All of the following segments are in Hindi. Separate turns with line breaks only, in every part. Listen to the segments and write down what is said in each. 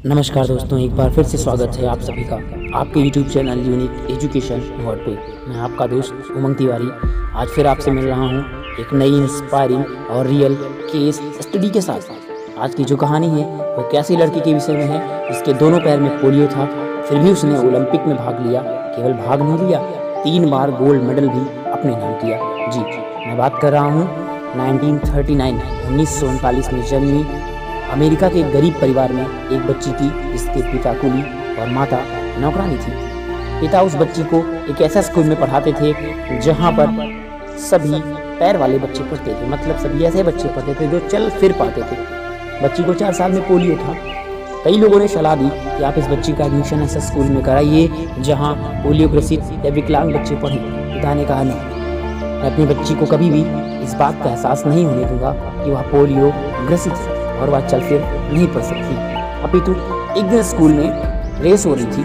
नमस्कार दोस्तों, एक बार फिर से स्वागत है आप सभी का आपके YouTube channel unique education word पे। मैं आपका दोस्त उमंग तिवारी आज फिर आपसे मिल रहा हूँ एक नई इंस्पायरिंग और रियल केस स्टडी के साथ। आज की जो कहानी है वो एक ऐसी लड़की के विषय में है जिसके दोनों पैर में पोलियो था, फिर भी उसने ओलंपिक में भाग लिया। केवल भाग नहीं लिया, 3 बार गोल्ड मेडल भी अपने नाम किया। जी, मैं बात कर रहा हूँ 1939 में जन्मी अमेरिका के एक गरीब परिवार में एक बच्ची की जिसके पिता कुली और माता नौकरानी थी। पिता उस बच्ची को एक ऐसा स्कूल में पढ़ाते थे जहाँ पर सभी पैर वाले बच्चे पढ़ते थे, मतलब सभी ऐसे बच्चे पढ़ते थे जो चल फिर पाते थे। बच्ची को 4 साल में पोलियो था। कई लोगों ने सलाह दी कि आप इस बच्ची का एडमिशन ऐसे स्कूल में कराइए जहाँ पोलियो ग्रसित या विकलांग बच्चे पढ़ें। पिता ने कहा नहीं, मैं अपनी बच्ची को कभी भी इस बात का एहसास नहीं होने दूंगा कि वह पोलियो ग्रसित है और वह चल फिर नहीं पढ़ सकती। अपितु एक दिन स्कूल में रेस हो रही थी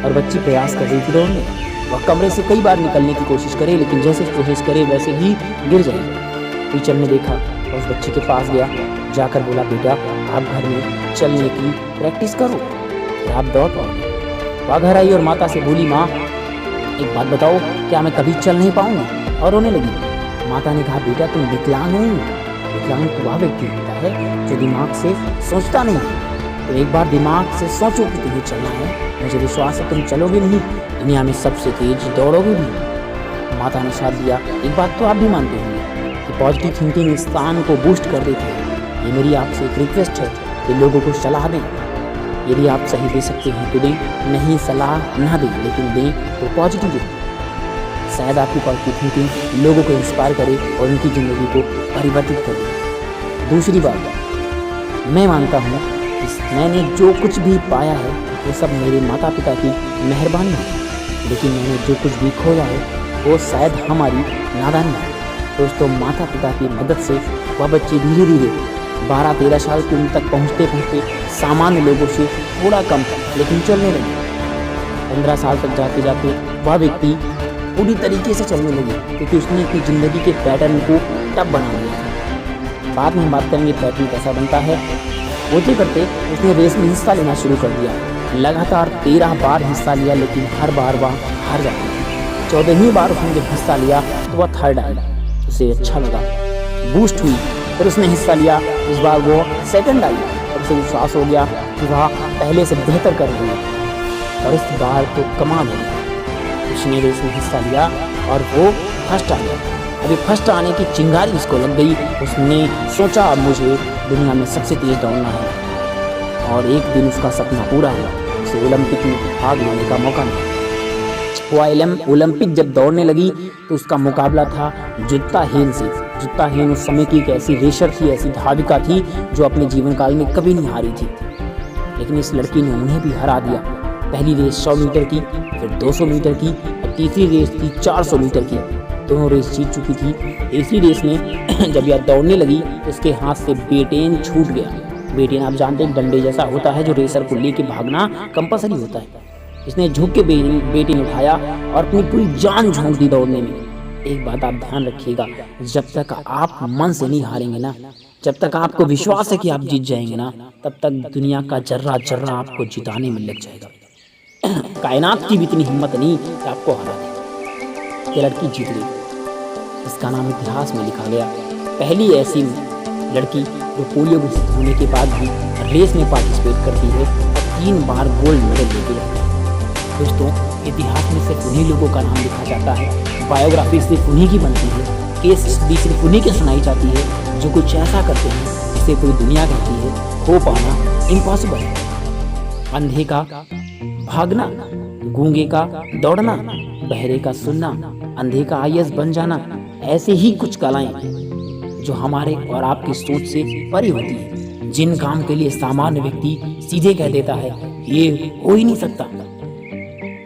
और बच्ची प्रयास कर रही थी दौड़ने। वह कमरे से कई बार निकलने की कोशिश करे, लेकिन जैसे कोशिश करे वैसे ही गिर जाए। टीचर ने देखा और उस बच्ची के पास गया, जाकर बोला, बेटा आप घर में चलने की प्रैक्टिस करो और आप दौड़ पाओगे। वह घर आई और माता से बोली, माँ एक बात बताओ, क्या मैं कभी चल नहीं पाऊंगी? और रोने लगी। माता ने कहा, बेटा तुम विकलांग नहीं हो। विकलांग वह व्यक्ति होता है जो दिमाग से सोचता नहीं है। तो एक बार दिमाग से सोचो कि तुम्हें चलना है, मुझे विश्वास है तुम चलोगे नहीं, दुनिया में सबसे तेज दौड़ोगे भी। माता ने साथ दिया। एक बात तो आप भी मानते होंगे कि पॉजिटिव थिंकिंग इंसान को बूस्ट कर देती है। ये मेरी आपसे एक रिक्वेस्ट है कि लोगों को सलाह दें। यदि आप सही दे सकते हैं तो दें, नहीं सलाह ना दें, लेकिन दें तो पॉजिटिव दें। शायद आपकी पॉजिटिव थिंकिंग लोगों को इंस्पायर करे और उनकी ज़िंदगी को परिवर्तित करे। दूसरी बात, मैं मानता हूँ कि मैंने जो कुछ भी पाया है वो सब मेरे माता पिता की मेहरबानी है, लेकिन मैंने जो कुछ भी खोया है वो शायद हमारी नादानी है। दोस्तों, माता पिता की मदद से वह बच्ची धीरे धीरे 12-13 साल की उम्र तक पहुँचते पहुँचते सामान्य लोगों से थोड़ा कम लेकिन चलने लगी। 15 साल तक जाते जाते वह व्यक्ति पूरी तरीके से चलने लगी, क्योंकि उसने अपनी ज़िंदगी के पैटर्न को टफ बना लिया। बाद में हम बात करेंगे पैटर्न कैसा बनता है। होते करते उसने रेस में हिस्सा लेना शुरू कर दिया। लगातार 13 बार हिस्सा लिया, लेकिन हर बार वह हार जाती थी। 14वीं बार उसने जब हिस्सा लिया तो वह थर्ड आई। उसे अच्छा लगा, बूस्ट हुई, फिर उसने हिस्सा लिया। इस बार वो सेकंड आई और उसे विश्वास हो गया कि वह पहले से बेहतर कर रही है। और इस बार तो कमाल है, उसने रेस में हिस्सा लिया और वो फर्स्ट आ गया। अभी फर्स्ट आने की चिंगारी उसको लग गई। उसने सोचा, अब मुझे दुनिया में सबसे तेज दौड़ना है। और एक दिन उसका सपना पूरा हुआ, उसे ओलंपिक में भाग लेने का मौका मिला। वो ओलंपिक जब दौड़ने लगी तो उसका मुकाबला था जुत्ता हेन से। जुत्ता हेन उस समय की एक ऐसी रेसर थी, ऐसी धाविका थी जो अपने जीवन काल में कभी नहीं हारी थी, लेकिन इस लड़की ने उन्हें भी हरा दिया। पहली रेस 100 मीटर की, फिर 200 मीटर की और तीसरी रेस थी 400 मीटर की। दोनों रेस जीत चुकी थी। तीसरी रेस में जब यह दौड़ने लगी तो उसके हाथ से बेटेन छूट गया। बेटेन आप जानते हैं डंडे जैसा होता है जो रेसर को लेके भागना कंपलसरी होता है। इसने झुक के बेटेन उठाया और अपनी पूरी जान झोंक दी दौड़ने में। एक बात आप ध्यान रखिएगा, जब तक आप मन से नहीं हारेंगे ना, जब तक आपको विश्वास है कि आप जीत जाएंगे ना, तब तक दुनिया का जर्रा जर्रा आपको जिताने में लग जाएगा। कायनात की भी इतनी हिम्मत नहीं कि आपको हरा दे। ये लड़की जीत गई। इसका नाम इतिहास में लिखा गया। पहली ऐसी लड़की जो पोलियो ग्रसित होने के बाद भी रेस में पार्टिसिपेट करती है और 3 बार गोल्ड मेडल लेके जाती है। दोस्तों, इतिहास में सिर्फ उन्हीं लोगों का नाम लिखा जाता है, बायोग्राफी सिर्फ उन्हीं की बनती है, केस स्टडी सिर्फ उन्हीं की सुनाई जाती है जो कुछ ऐसा करते हैं जिसे पूरी दुनिया कहती है हो पाना इम्पॉसिबल है। अंधे का भागना, गूंगे का दौड़ना, बहरे का सुनना, अंधे का IAS बन जाना, ऐसे ही कुछ कलाएं जो हमारे और आपकी सोच से परे होती है, जिन काम के लिए सामान्य व्यक्ति सीधे कह देता है ये हो ही नहीं सकता।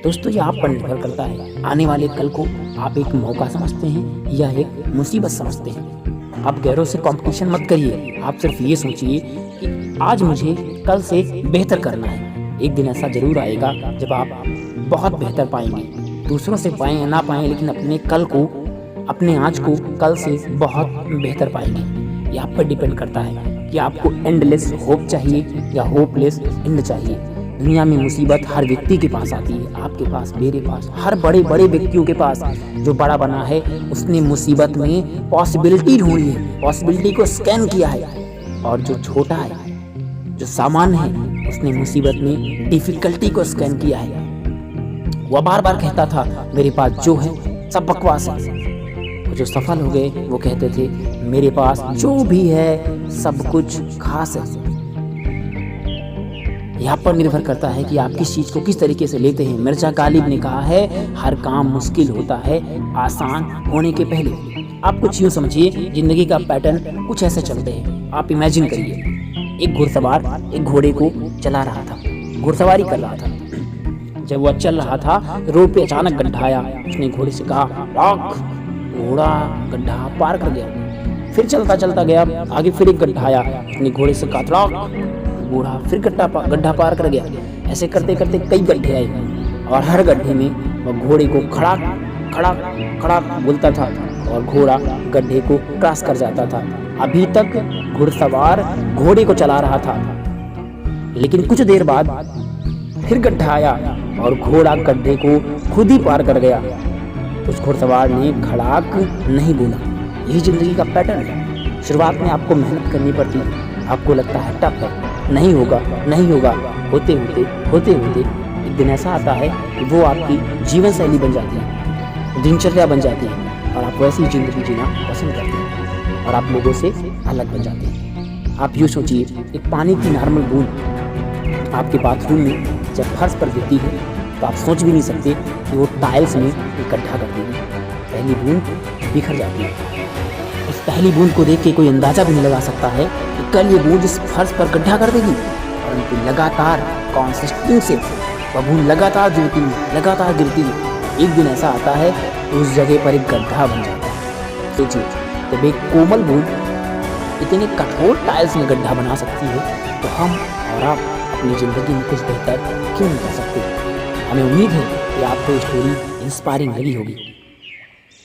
दोस्तों, ये आप पर निर्भर करता है, आने वाले कल को आप एक मौका समझते हैं या एक मुसीबत समझते हैं। आप गैरों से कंपटीशन मत करिए, आप सिर्फ ये सोचिए कि आज मुझे कल से बेहतर करना है। एक दिन ऐसा जरूर आएगा जब आप बहुत बेहतर पाएंगे। दूसरों से पाएं या ना पाएं, लेकिन अपने कल को, अपने आज को कल से बहुत बेहतर पाएंगे। ये आप पर डिपेंड करता है कि आपको एंडलेस होप चाहिए या होपलेस एंड चाहिए। दुनिया में मुसीबत हर व्यक्ति के पास आती है, आपके पास, मेरे पास, हर बड़े बड़े व्यक्तियों के पास। जो बड़ा बना है उसने मुसीबत में पॉसिबिलिटी ढूंढी है, पॉसिबिलिटी को स्कैन किया है। और जो छोटा है, जो सामान्य है, उसने मुसीबत में डिफिकल्टी को स्कैन किया है। वह बार बार कहता था मेरे पास जो है सब बकवास है। और जो सफल हो गए वो कहते थे मेरे पास जो भी है सब कुछ खास है। यहाँ पर निर्भर करता है कि आप किस चीज को किस तरीके से लेते हैं। मिर्जा गालिब ने कहा है हर काम मुश्किल होता है आसान होने के पहले। आप कुछ यूं समझिए, जिंदगी का पैटर्न कुछ ऐसे चलते हैं। आप इमेजिन करिए, एक घुड़सवार एक घोड़े को चला रहा था, घुड़सवारी कर रहा था। जब वह चल रहा था, रोड पे अचानक गड्ढा आया। उसने घोड़े से कहा रॉक। घोड़ा गड्ढा पार कर गया। फिर चलता चलता गया, आगे फिर एक गड्ढा आया। उसने घोड़े से कहा रॉक। घोड़ा फिर गड्ढा पार कर गया। ऐसे करते करते कई गड्ढे आए और हर गड्ढे में वह घोड़े को खड़ा खड़ा खड़ा बोलता था और घोड़ा गड्ढे को क्रॉस कर जाता था। अभी तक घुड़सवार घोड़े को चला रहा था, लेकिन कुछ देर बाद फिर गड्ढा आया और घोड़ा गड्ढे को खुद ही पार कर गया। उस घुड़सवार ने खड़ाक नहीं बोला। यही जिंदगी का पैटर्न है। शुरुआत में आपको मेहनत करनी पड़ती है, आपको लगता है टफ है, नहीं होगा नहीं होगा। होते होते एक दिन ऐसा आता है कि वो आपकी जीवन शैली बन जाती है, दिनचर्या बन जाती है और आप वैसी जिंदगी जीना पसंद करते हैं और आप लोगों से अलग बन जाते हैं। आप यूँ सोचिए, एक पानी की नॉर्मल बूंद आपके बाथरूम में जब फर्श पर गिरती है तो आप सोच भी नहीं सकते कि वो टाइल्स में इकट्ठा कर देगी। पहली बूंद बिखर जाती है। उस पहली बूंद को देख के कोई अंदाजा भी नहीं लगा सकता है कि कल ये बूंद इस फर्श पर गड्ढा कर देगी। परंतु लगातार कॉन्सिस्टेंसी से वह बूंद लगातार गिरती है। एक दिन ऐसा आता है कि उस जगह पर एक गड्ढा बन जाता है। सोचिए, जब एक कोमल बूंद इतने कठोर टाइल्स में गड्ढा बना सकती है तो हम और आप अपनी ज़िंदगी में कुछ बेहतर क्यों नहीं कर सकते। हमें उम्मीद है कि आपको स्टोरी इंस्पायरिंग लगी होगी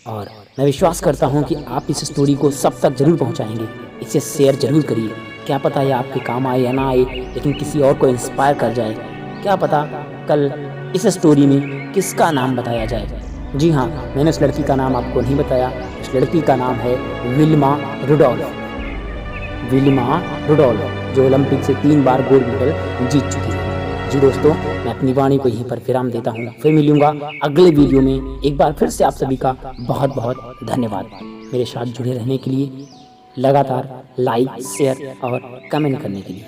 और मैं विश्वास करता हूं कि आप इस स्टोरी को सब तक जरूर पहुंचाएंगे। इसे शेयर जरूर करिए। क्या पता ये आपके काम आए या ना आए, लेकिन किसी और को इंस्पायर कर जाए। क्या पता कल इस स्टोरी में किसका नाम बताया जाए। जी हाँ, मैंने उस लड़की का नाम आपको नहीं बताया। उस लड़की का नाम है विल्मा रुडोल्फ। जो ओलंपिक से 3 बार गोल्ड मेडल जीत चुकी है। जी दोस्तों, मैं अपनी वाणी को यहीं पर विराम देता हूँ। फिर मिलूंगा अगले वीडियो में। एक बार फिर से आप सभी का बहुत बहुत धन्यवाद मेरे साथ जुड़े रहने के लिए, लगातार लाइक शेयर और कमेंट करने के लिए।